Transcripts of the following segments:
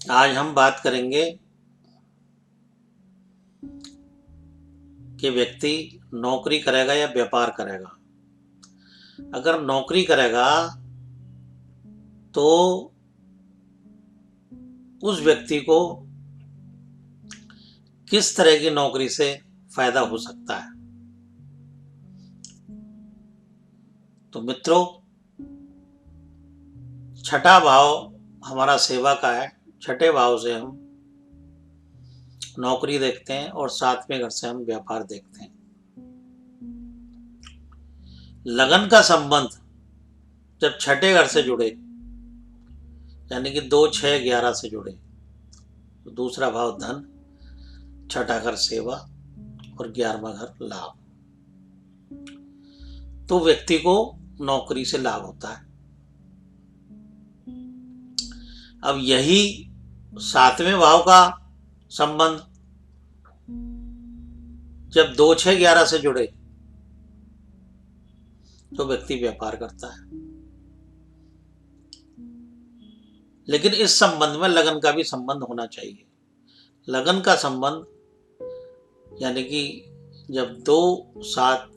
आज हम बात करेंगे कि व्यक्ति नौकरी करेगा या व्यापार करेगा। अगर नौकरी करेगा तो उस व्यक्ति को किस तरह की नौकरी से फायदा हो सकता है। तो मित्रों, छठा भाव हमारा सेवा का है। छठे भाव से हम नौकरी देखते हैं और सातवें घर से हम व्यापार देखते हैं। लगन का संबंध जब छठे घर से जुड़े, यानी कि 2, 6, 11 से जुड़े, तो दूसरा भाव धन, छठा घर सेवा और 11वां घर लाभ, तो व्यक्ति को नौकरी से लाभ होता है। अब यही सातवें भाव का संबंध जब 2, 6, 11 से जुड़े तो व्यक्ति व्यापार करता है। लेकिन इस संबंध में लगन का भी संबंध होना चाहिए। लगन का संबंध यानी कि जब 2, 7,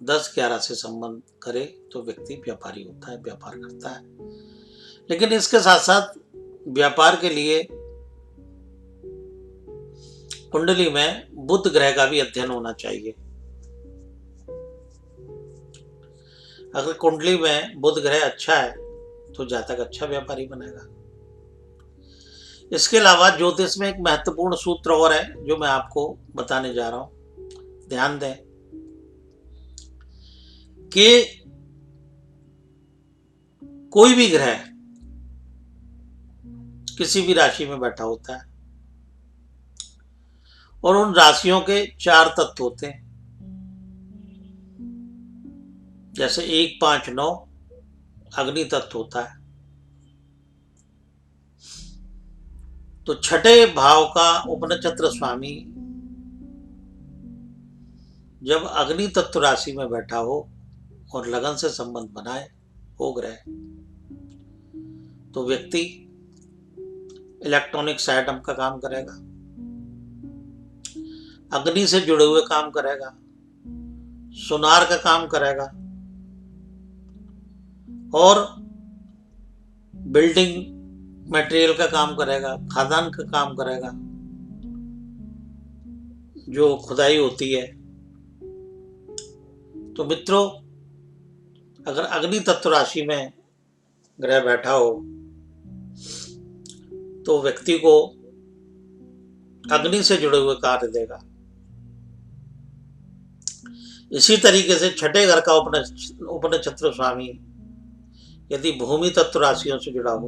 10, 11 से संबंध करे तो व्यक्ति व्यापारी होता है, व्यापार करता है। लेकिन इसके साथ साथ व्यापार के लिए कुंडली में बुध ग्रह का भी अध्ययन होना चाहिए। अगर कुंडली में बुध ग्रह अच्छा है तो जातक अच्छा व्यापारी बनेगा। इसके अलावा ज्योतिष में एक महत्वपूर्ण सूत्र और है जो मैं आपको बताने जा रहा हूं। ध्यान दें कि कोई भी ग्रह किसी भी राशि में बैठा होता है और उन राशियों के 4 तत्व होते हैं, जैसे 1, 5, 9 अग्नि तत्व होता है। तो छठे भाव का उपनक्षत्र स्वामी जब अग्नि तत्व राशि में बैठा हो और लगन से संबंध बनाए हो ग्रह, तो व्यक्ति इलेक्ट्रॉनिक्स आइटम का काम करेगा, अग्नि से जुड़े हुए काम करेगा, सुनार का काम करेगा और बिल्डिंग मटेरियल का काम करेगा, खादान का काम करेगा, जो खुदाई होती है। तो मित्रों, अगर अग्नि तत्व राशि में ग्रह बैठा हो तो व्यक्ति को अग्नि से जुड़े हुए कार्य देगा। इसी तरीके से छठे घर का उपनक्षत्र स्वामी यदि भूमि तत्व राशियों से जुड़ा हो,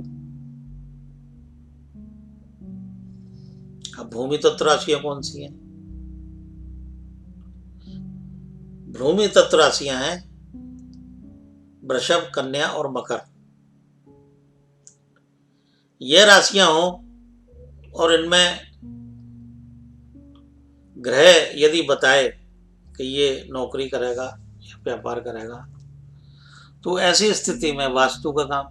अब भूमि तत्व राशियां कौन सी हैं? भूमि तत्व राशियां हैं वृषभ, कन्या और मकर। ये राशियां हो और इनमें ग्रह यदि बताए कि ये नौकरी करेगा या व्यापार करेगा, तो ऐसी स्थिति में वास्तु का काम,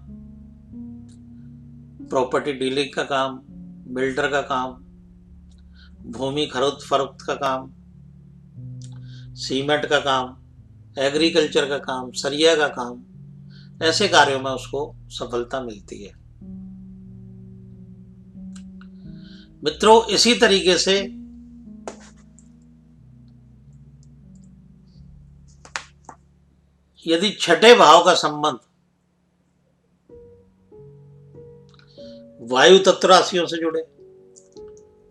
प्रॉपर्टी डीलिंग का काम, बिल्डर का काम, भूमि खरीद फरोख्त का काम, सीमेंट का काम, एग्रीकल्चर का काम, सरिया का काम, ऐसे कार्यों में उसको सफलता मिलती है। मित्रों, इसी तरीके से यदि छठे भाव का संबंध वायु तत्व राशियों से जुड़े,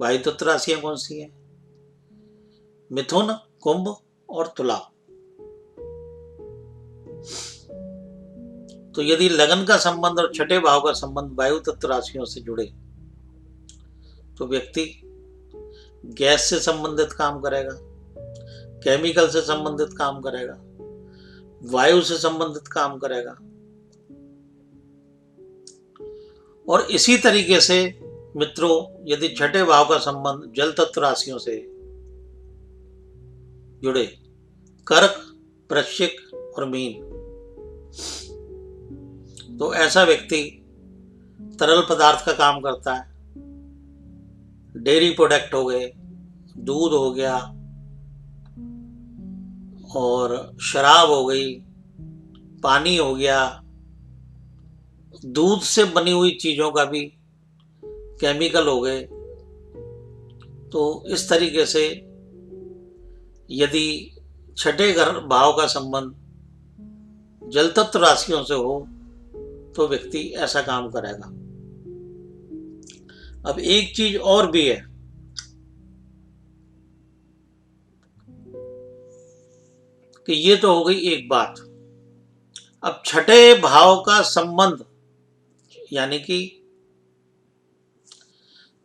वायु तत्व राशियां कौन सी हैं? मिथुन, कुंभ और तुला। तो यदि लगन का संबंध और छठे भाव का संबंध वायु तत्व राशियों से जुड़े तो व्यक्ति गैस से संबंधित काम करेगा, केमिकल से संबंधित काम करेगा, वायु से संबंधित काम करेगा। और इसी तरीके से मित्रों, यदि छठे भाव का संबंध जल तत्व राशियों से जुड़े, कर्क, वृश्चिक और मीन, तो ऐसा व्यक्ति तरल पदार्थ का काम करता है, डेयरी प्रोडक्ट हो गए, दूध हो गया और शराब हो गई, पानी हो गया, दूध से बनी हुई चीजों का भी केमिकल हो गए। तो इस तरीके से यदि छठे घर भाव का संबंध जल तत्व राशियों से हो तो व्यक्ति ऐसा काम करेगा। अब एक चीज और भी है कि ये तो हो गई एक बात। अब छठे भाव का संबंध यानी कि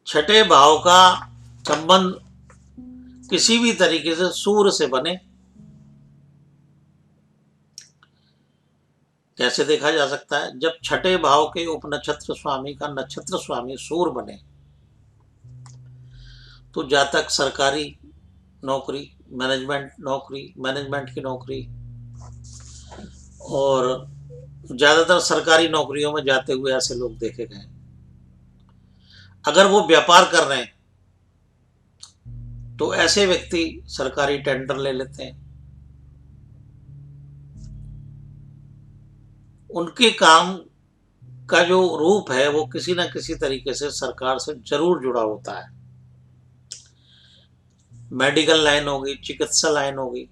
छठे भाव का संबंध किसी भी तरीके से सूर्य से बने, कैसे देखा जा सकता है? जब छठे भाव के उपनक्षत्र स्वामी का नक्षत्र स्वामी सूर्य बने तो जातक सरकारी नौकरी, मैनेजमेंट की नौकरी और ज्यादातर सरकारी नौकरियों में जाते हुए ऐसे लोग देखे गए। अगर वो व्यापार कर रहे हैं तो ऐसे व्यक्ति सरकारी टेंडर ले लेते हैं। उनके काम का जो रूप है वो किसी न किसी तरीके से सरकार से जरूर जुड़ा होता है। मेडिकल लाइन होगी, चिकित्सा लाइन होगी,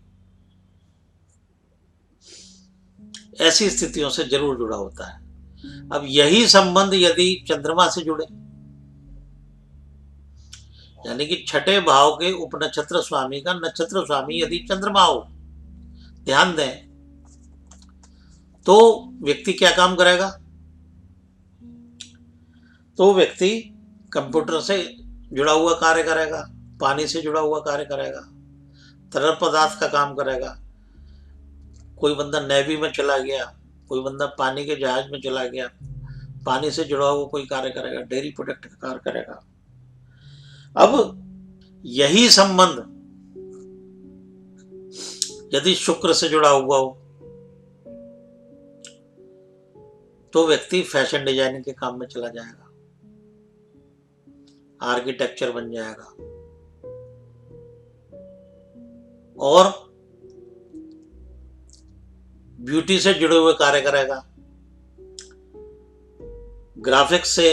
ऐसी स्थितियों से जरूर जुड़ा होता है। अब यही संबंध यदि चंद्रमा से जुड़े, यानी कि छठे भाव के उपनक्षत्र स्वामी का नक्षत्र स्वामी यदि चंद्रमा हो, ध्यान दें, तो व्यक्ति क्या काम करेगा? तो व्यक्ति कंप्यूटर से जुड़ा हुआ कार्य करेगा, पानी से जुड़ा हुआ कार्य करेगा, तरल पदार्थ का काम करेगा। कोई बंदा नेवी में चला गया, कोई बंदा पानी के जहाज में चला गया, पानी से जुड़ा हुआ कोई कार्य करेगा, डेयरी प्रोडक्ट का कार्य करेगा। अब यही संबंध यदि शुक्र से जुड़ा हुआ हो तो व्यक्ति फैशन डिजाइनिंग के काम में चला जाएगा, आर्किटेक्चर बन जाएगा और ब्यूटी से जुड़े हुए कार्य करेगा, ग्राफिक्स से,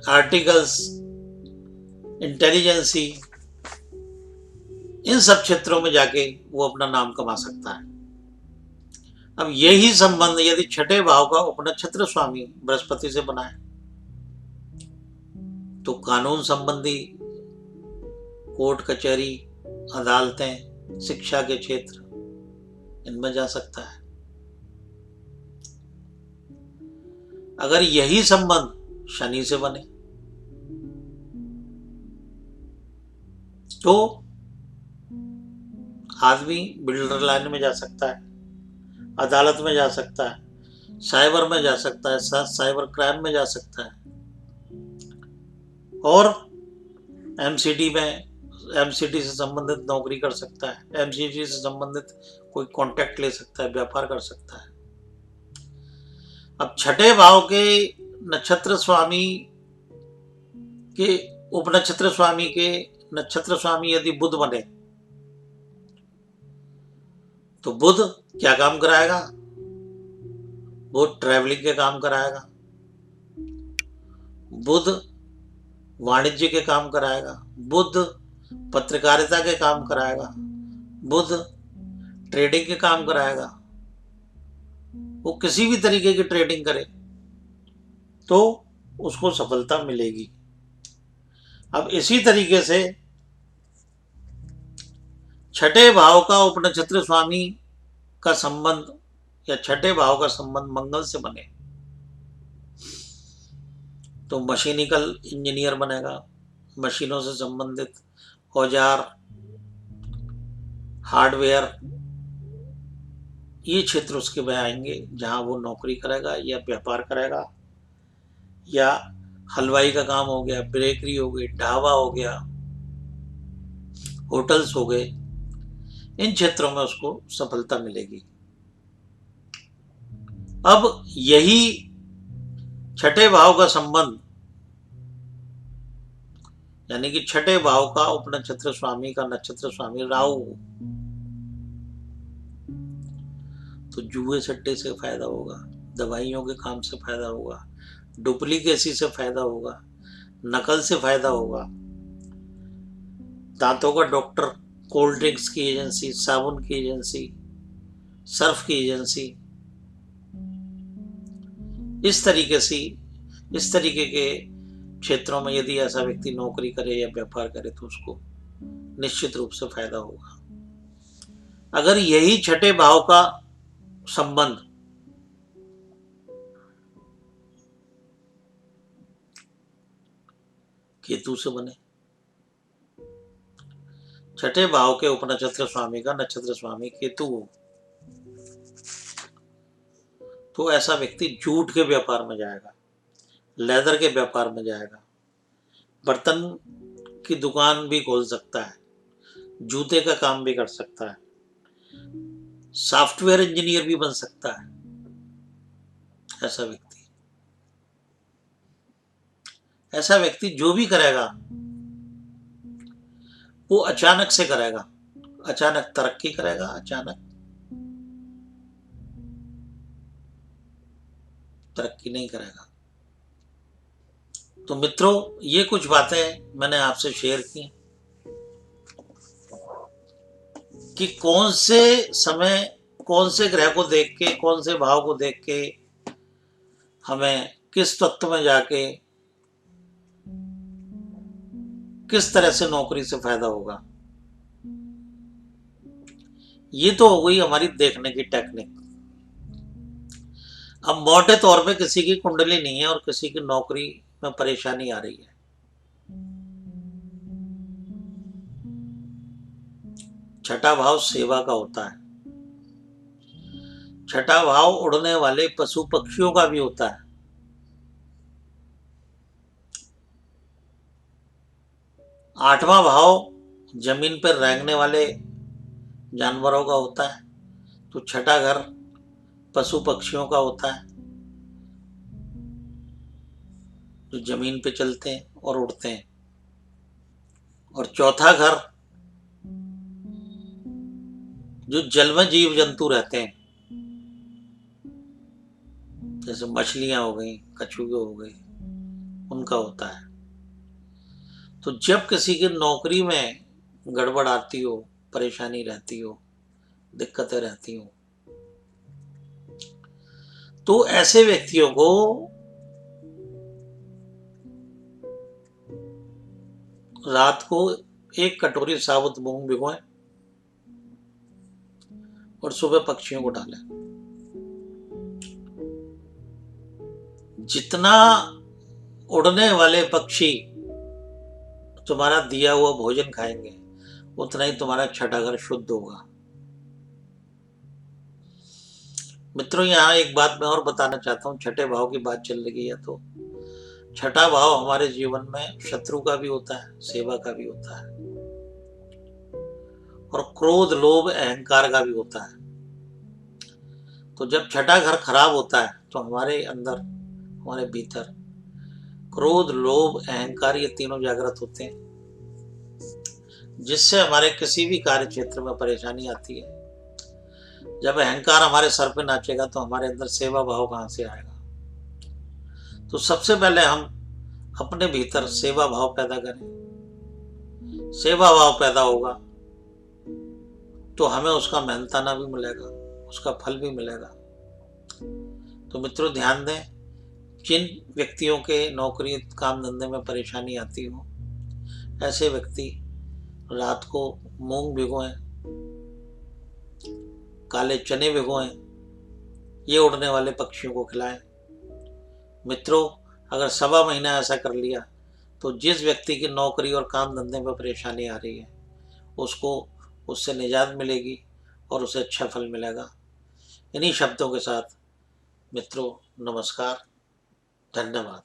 आर्टिकल्स, इंटेलिजेंसी, इन सब क्षेत्रों में जाके वो अपना नाम कमा सकता है। अब यही संबंध यदि छठे भाव का उपनक्षत्र स्वामी बृहस्पति से बना है तो कानून संबंधी कोर्ट कचहरी, अदालतें, शिक्षा के क्षेत्र, इनमें जा सकता है। अगर यही संबंध शनि से बने तो आदमी बिल्डर लाइन में जा सकता है, अदालत में जा सकता है, साइबर में जा सकता है, साइबर क्राइम में जा सकता है और एमसीडी से संबंधित नौकरी कर सकता है, एमसीडी से संबंधित कोई कॉन्ट्रैक्ट ले सकता है, व्यापार कर सकता है। अब छठे भाव के नक्षत्र स्वामी के उपनक्षत्र स्वामी के नक्षत्र स्वामी यदि बुध बने तो बुध क्या काम कराएगा? बुध ट्रैवलिंग के काम कराएगा, बुध वाणिज्य के काम कराएगा, बुध पत्रकारिता के काम कराएगा, बुध ट्रेडिंग के काम कराएगा। वो किसी भी तरीके की ट्रेडिंग करे तो उसको सफलता मिलेगी। अब इसी तरीके से छठे भाव का उपनक्षत्र स्वामी का संबंध या छठे भाव का संबंध मंगल से बने तो मशीनिकल इंजीनियर बनेगा, मशीनों से संबंधित औजार, हार्डवेयर, ये क्षेत्र उसके में आएंगे जहां वो नौकरी करेगा या व्यापार करेगा, या हलवाई का काम हो गया, बेकरी हो गई, ढाबा हो गया, होटल्स हो गए, इन क्षेत्रों में उसको सफलता मिलेगी। अब यही छठे भाव का संबंध यानी कि छठे भाव का उपनक्षत्र स्वामी का नक्षत्र स्वामी राहु, तो जुए सट्टे से फायदा होगा, दवाइयों के काम से फायदा होगा, डुप्लीकेसी से फायदा होगा, नकल से फायदा होगा, दांतों का डॉक्टर, कोल्ड ड्रिंक्स की एजेंसी, साबुन की एजेंसी, सर्फ की एजेंसी, इस तरीके के क्षेत्रों में यदि ऐसा व्यक्ति नौकरी करे या व्यापार करे तो उसको निश्चित रूप से फायदा होगा। अगर यही छठे भाव का संबंध केतु से बने, छठे भाव के उपनक्षत्र स्वामी का नक्षत्र स्वामी केतु हो, तो ऐसा व्यक्ति जूट के व्यापार में जाएगा, लेदर के व्यापार में जाएगा, बर्तन की दुकान भी खोल सकता है, जूते का काम भी कर सकता है, सॉफ्टवेयर इंजीनियर भी बन सकता है। ऐसा व्यक्ति जो भी करेगा वो अचानक से करेगा, अचानक तरक्की करेगा, अचानक तरक्की नहीं करेगा। तो मित्रों, ये कुछ बातें मैंने आपसे शेयर की कि कौन से समय, कौन से ग्रह को देख के, कौन से भाव को देख के हमें किस तत्व में जाके किस तरह से नौकरी से फायदा होगा। ये तो हो गई हमारी देखने की टेक्निक। अब मोटे तौर पे किसी की कुंडली नहीं है और किसी की नौकरी में परेशानी आ रही है, छठा भाव सेवा का होता है, छठा भाव उड़ने वाले पशु पक्षियों का भी होता है, आठवां भाव जमीन पर रेंगने वाले जानवरों का होता है, तो छठा घर पशु पक्षियों का होता है जो जमीन पे चलते हैं और उड़ते हैं, और चौथा घर जो जल में जीव जंतु रहते हैं, जैसे मछलियां हो गई, कछुए हो गए, उनका होता है। तो जब किसी की नौकरी में गड़बड़ आती हो, परेशानी रहती हो, दिक्कतें रहती हो, तो ऐसे व्यक्तियों को रात को एक कटोरी साबुत मूंग भिगोएं और सुबह पक्षियों को डालें। जितना उड़ने वाले पक्षी तुम्हारा दिया हुआ भोजन खाएंगे उतना ही तुम्हारा छठा घर शुद्ध होगा। मित्रों, यहाँ एक बात मैं और बताना चाहता हूँ, छठे भाव की बात चल रही है तो छठा भाव हमारे जीवन में शत्रु का भी होता है, सेवा का भी होता है, और क्रोध लोभ अहंकार का भी होता है। तो जब छठा घर खराब होता है तो हमारे अंदर, हमारे भीतर क्रोध लोभ अहंकार ये तीनों जागृत होते हैं, जिससे हमारे किसी भी कार्य क्षेत्र में परेशानी आती है। जब अहंकार हमारे सर पे नाचेगा तो हमारे अंदर सेवा भाव कहां से आएगा। तो सबसे पहले हम अपने भीतर सेवा भाव पैदा करें, सेवा भाव पैदा होगा तो हमें उसका मेहनताना भी मिलेगा, उसका फल भी मिलेगा। तो मित्रों, ध्यान दें, जिन व्यक्तियों के नौकरी काम धंधे में परेशानी आती हो, ऐसे व्यक्ति रात को मूंग भिगोएं, काले चने भिगोएं, ये उड़ने वाले पक्षियों को खिलाएं। मित्रों, अगर सवा महीना ऐसा कर लिया तो जिस व्यक्ति की नौकरी और काम धंधे में परेशानी आ रही है उसको उससे निजात मिलेगी और उसे अच्छा फल मिलेगा। इन्हीं शब्दों के साथ मित्रों, नमस्कार, धन्यवाद।